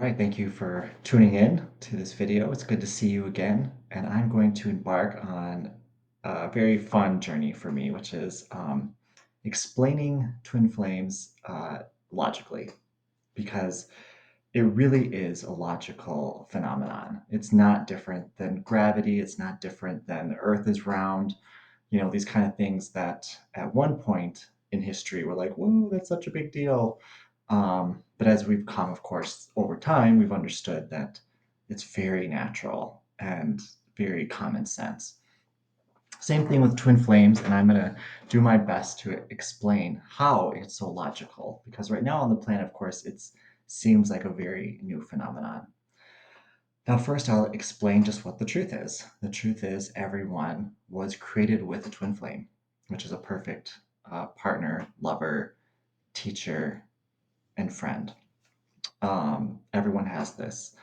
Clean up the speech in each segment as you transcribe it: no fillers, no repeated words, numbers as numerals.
Right, thank you for tuning in to this video. It's good to see you again, and I'm going to embark on a very fun journey for me, which is explaining twin flames logically, because it really is a logical phenomenon. It's not different than gravity. It's not different than the Earth is round. These kind of things that at one point in history were like, whoa, that's such a big deal. But as we've come, of course, over time, we've understood that it's very natural and very common sense. Same thing with twin flames, and I'm going to do my best to explain how it's so logical, because right now on the planet, of course, it seems like a very new phenomenon. Now, first, I'll explain just what the truth is. The truth is everyone was created with a twin flame, which is a perfect partner, lover, teacher, and friend. Everyone has this.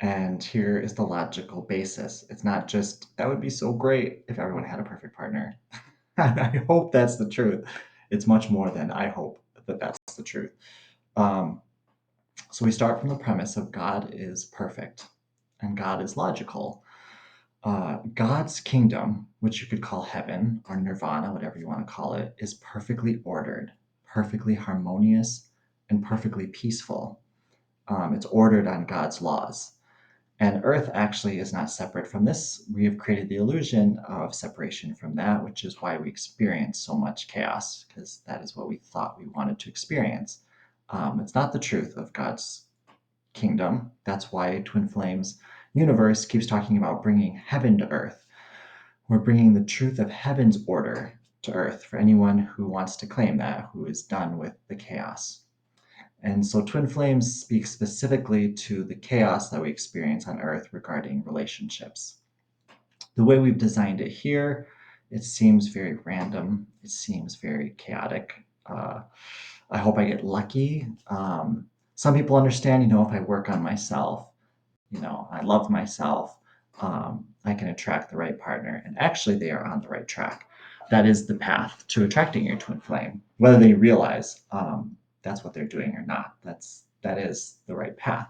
And here is the logical basis. It's not just, that would be so great if everyone had a perfect partner. I hope that's the truth. It's much more than I hope that that's the truth. Um, so we start from the premise of God is perfect and God is logical. God's kingdom, which you could call heaven or nirvana, whatever you want to call it, is perfectly ordered, perfectly harmonious, and perfectly peaceful. It's ordered on God's laws. And Earth actually is not separate from this. We have created the illusion of separation from that, which is why we experience so much chaos, because that is what we thought we wanted to experience. It's not the truth of God's kingdom. That's why Twin Flames universe keeps talking about bringing heaven to Earth. We're bringing the truth of heaven's order to Earth for anyone who wants to claim that, who is done with the chaos. And so twin flames speak specifically to the chaos that we experience on Earth regarding relationships. The way we've designed it here, it seems very random. It seems very chaotic. I hope I get lucky. Some people understand, if I work on myself, I love myself, I can attract the right partner. And actually, they are on the right track. That is the path to attracting your twin flame, whether they realize that's what they're doing or not. That is the right path.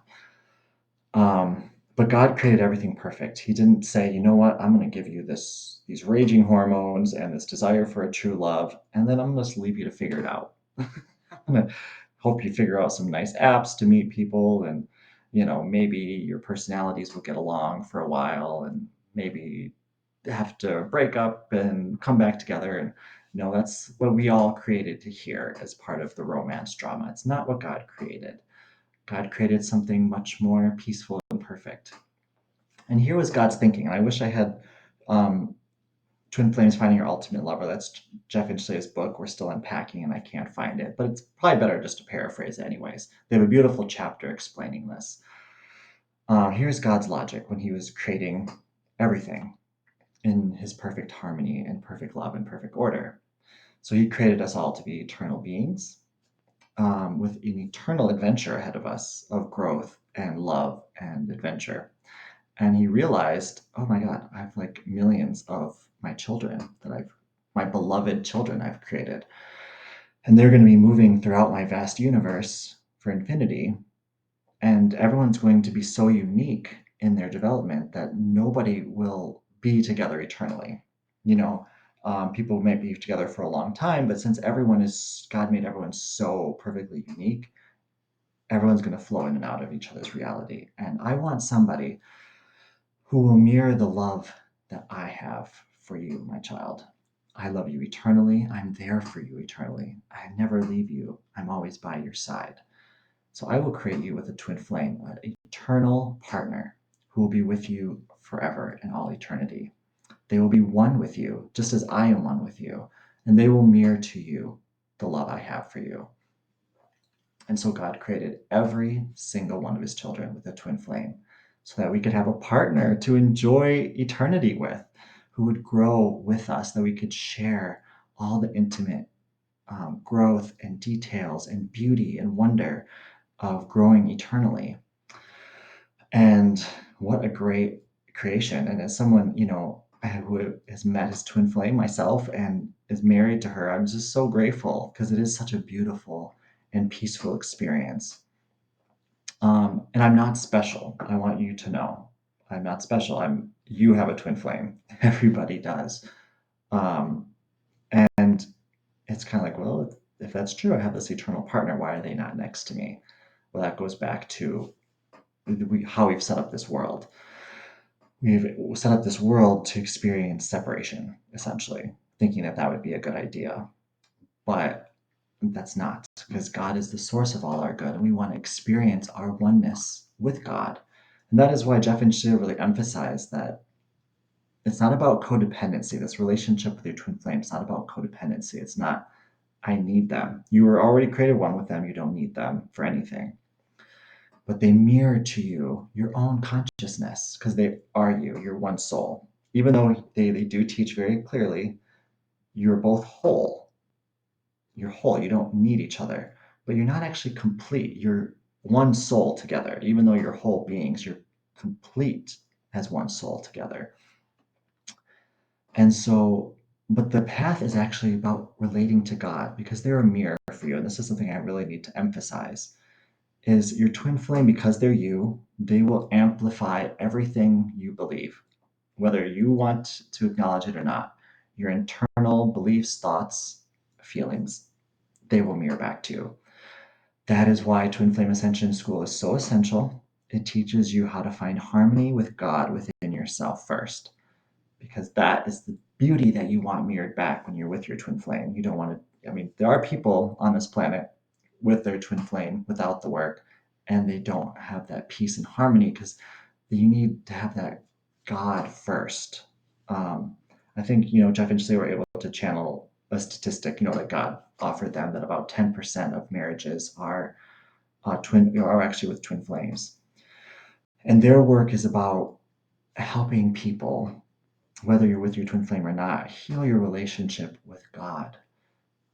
But God created everything perfect. He didn't say, you know what, I'm going to give you these raging hormones and this desire for a true love, and then I'm going to just leave you to figure it out. I'm going to hope you figure out some nice apps to meet people, and maybe your personalities will get along for a while, and maybe have to break up and come back together. And that's what we all created to hear as part of the romance drama. It's not what God created. God created something much more peaceful and perfect. And here was God's thinking. And I wish I had um, Twin Flames Finding Your Ultimate Lover. That's Jeff Inchle's book. We're still unpacking and I can't find it, but it's probably better just to paraphrase it anyways. They have a beautiful chapter explaining this. Here's God's logic when he was creating everything in his perfect harmony and perfect love and perfect order. So he created us all to be eternal beings with an eternal adventure ahead of us of growth and love and adventure. And he realized, oh my God, I have like millions of my children my beloved children I've created. And they're going to be moving throughout my vast universe for infinity. And everyone's going to be so unique in their development that nobody will be together eternally. People may be together for a long time, but since God made everyone so perfectly unique, everyone's going to flow in and out of each other's reality. And I want somebody who will mirror the love that I have for you, my child. I love you eternally. I'm there for you eternally. I never leave you. I'm always by your side. So I will create you with a twin flame, an eternal partner who will be with you forever in all eternity. They will be one with you, just as I am one with you, and they will mirror to you the love I have for you. And so God created every single one of his children with a twin flame so that we could have a partner to enjoy eternity with, who would grow with us, that we could share all the intimate growth and details and beauty and wonder of growing eternally. And what a great creation. And as someone, who has met his twin flame myself and is married to her, I'm just so grateful because it is such a beautiful and peaceful experience. And I'm not special. I want you to know I'm not special. You have a twin flame. Everybody does. Um, and it's kind of like, well, if that's true, I have this eternal partner. Why are they not next to me? Well, that goes back to how we've set up this world. We've set up this world to experience separation, essentially, thinking that that would be a good idea. But that's not, because God is the source of all our good, and we want to experience our oneness with God. And that is why Jeff and Sheila really emphasize that it's not about codependency. This relationship with your twin flame is not about codependency. It's not, I need them. You were already created one with them. You don't need them for anything. But they mirror to you your own consciousness because they are you. You're one soul. Even though they do teach very clearly, you're both whole. You're whole. You don't need each other. But you're not actually complete. You're one soul together. Even though you're whole beings, you're complete as one soul together. And so, but the path is actually about relating to God because they're a mirror for you. And this is something I really need to emphasize is your twin flame, because they're you, they will amplify everything you believe, whether you want to acknowledge it or not. Your internal beliefs, thoughts, feelings, they will mirror back to you. That is why Twin Flame Ascension School is so essential. It teaches you how to find harmony with God within yourself first, because that is the beauty that you want mirrored back when you're with your twin flame. You don't want to, I mean, there are people on this planet with their twin flame without the work, and they don't have that peace and harmony because you need to have that God first. I think, Jeff and Shelley were able to channel a statistic, that God offered them that about 10% of marriages are are actually with twin flames. And their work is about helping people, whether you're with your twin flame or not, heal your relationship with God,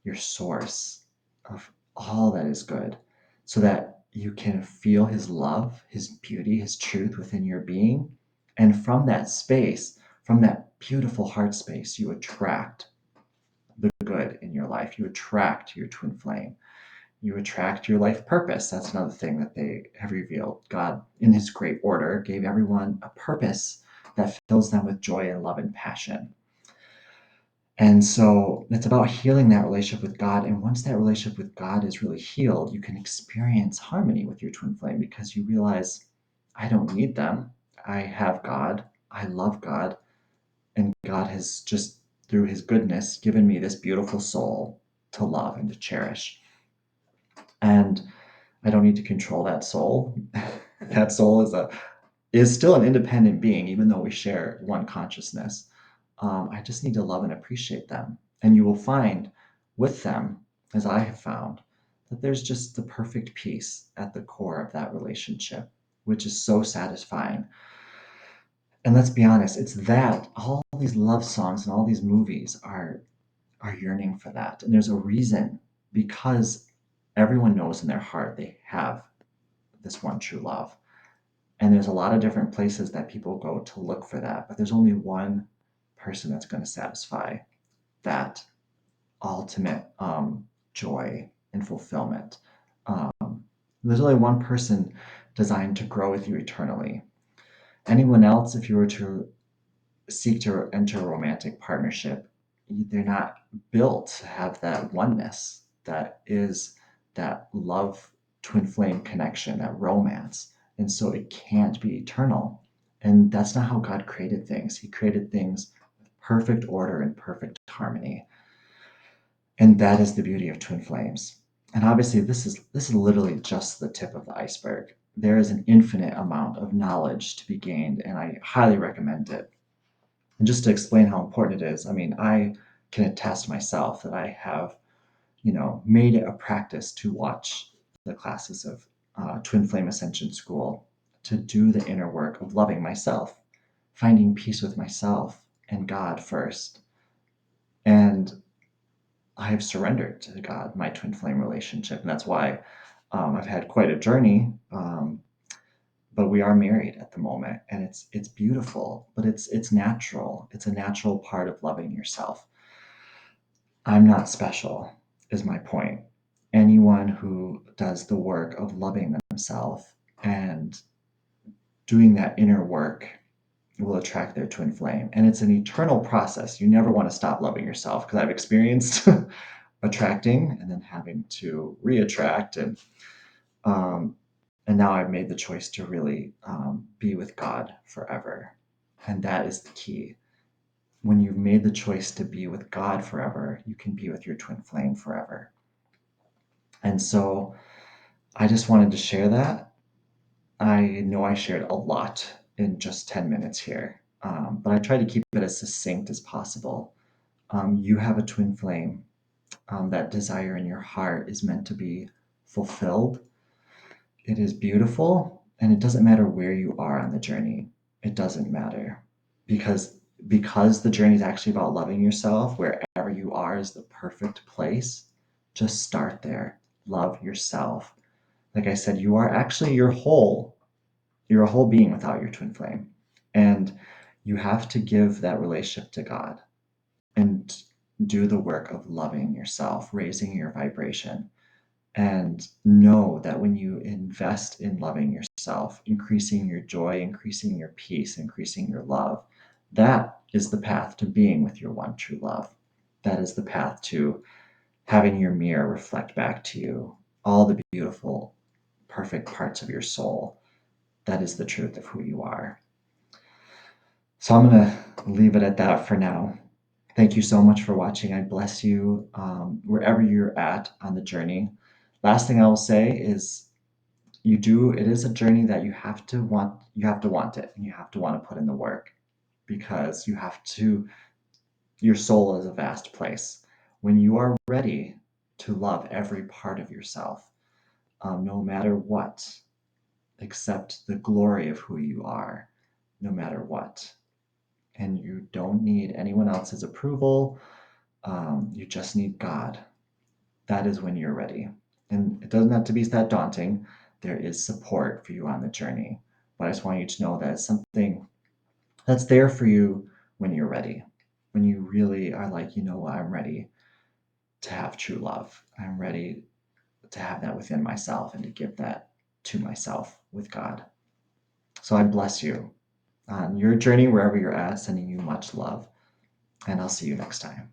your source of all that is good, so that you can feel His love, His beauty, His truth within your being. And from that space, from that beautiful heart space, you attract the good in your life. You attract your twin flame. You attract your life purpose. That's another thing that they have revealed. God, in His great order, gave everyone a purpose that fills them with joy and love and passion. And so it's about healing that relationship with God. And once that relationship with God is really healed, you can experience harmony with your twin flame because you realize, I don't need them. I have God. I love God. And God has just, through His goodness, given me this beautiful soul to love and to cherish. And I don't need to control that soul. That soul is still an independent being, even though we share one consciousness. I just need to love and appreciate them. And you will find with them, as I have found, that there's just the perfect peace at the core of that relationship, which is so satisfying. And let's be honest, it's that all these love songs and all these movies are yearning for that. And there's a reason, because everyone knows in their heart they have this one true love. And there's a lot of different places that people go to look for that, but there's only one person that's going to satisfy that ultimate joy and fulfillment. There's only one person designed to grow with you eternally. Anyone else, if you were to seek to enter a romantic partnership, they're not built to have that oneness that is that love, twin flame connection, that romance. And so it can't be eternal. And that's not how God created things. He created things with perfect order and perfect harmony. And that is the beauty of twin flames. And obviously this is literally just the tip of the iceberg. There is an infinite amount of knowledge to be gained, and I highly recommend it. And just to explain how important it is, I mean, I can attest myself that I have, made it a practice to watch the classes of Twin Flame Ascension School to do the inner work of loving myself, finding peace with myself and God first. And I have surrendered to God, my twin flame relationship. And that's why I've had quite a journey. But we are married at the moment, and it's beautiful, but it's natural. It's a natural part of loving yourself. I'm not special, is my point. Anyone who does the work of loving themselves And doing that inner work will attract their twin flame. And it's an eternal process. You never want to stop loving yourself, because I've experienced attracting and then having to re-attract, um, and now I've made the choice to really be with God forever. And that is the key. When you've made the choice to be with God forever, you can be with your twin flame forever. And so I just wanted to share that. I know I shared a lot in just 10 minutes here, but I try to keep it as succinct as possible. You have a twin flame. That desire in your heart is meant to be fulfilled. It is beautiful, and it doesn't matter where you are on the journey. It doesn't matter, because the journey is actually about loving yourself. Wherever you are is the perfect place. Just start there. Love yourself. Like I said, you are actually you're a whole being without your twin flame. And you have to give that relationship to God and do the work of loving yourself, raising your vibration. And know that when you invest in loving yourself, increasing your joy, increasing your peace, increasing your love, that is the path to being with your one true love. That is the path to having your mirror reflect back to you all the beautiful, perfect parts of your soul. That is the truth of who you are. So I'm going to leave it at that for now. Thank you so much for watching. I bless you wherever you're at on the journey. Last thing I will say is it is a journey that you have to want it, and you have to want to put in the work, because your soul is a vast place. When you are ready to love every part of yourself, no matter what, accept the glory of who you are, no matter what. And you don't need anyone else's approval. You just need God. That is when you're ready. And it doesn't have to be that daunting. There is support for you on the journey. But I just want you to know that it's something that's there for you when you're ready. When you really are like, you know what, I'm ready to have true love. I'm ready to have that within myself and to give that to myself with God. So I bless you on your journey, wherever you're at, sending you much love. And I'll see you next time.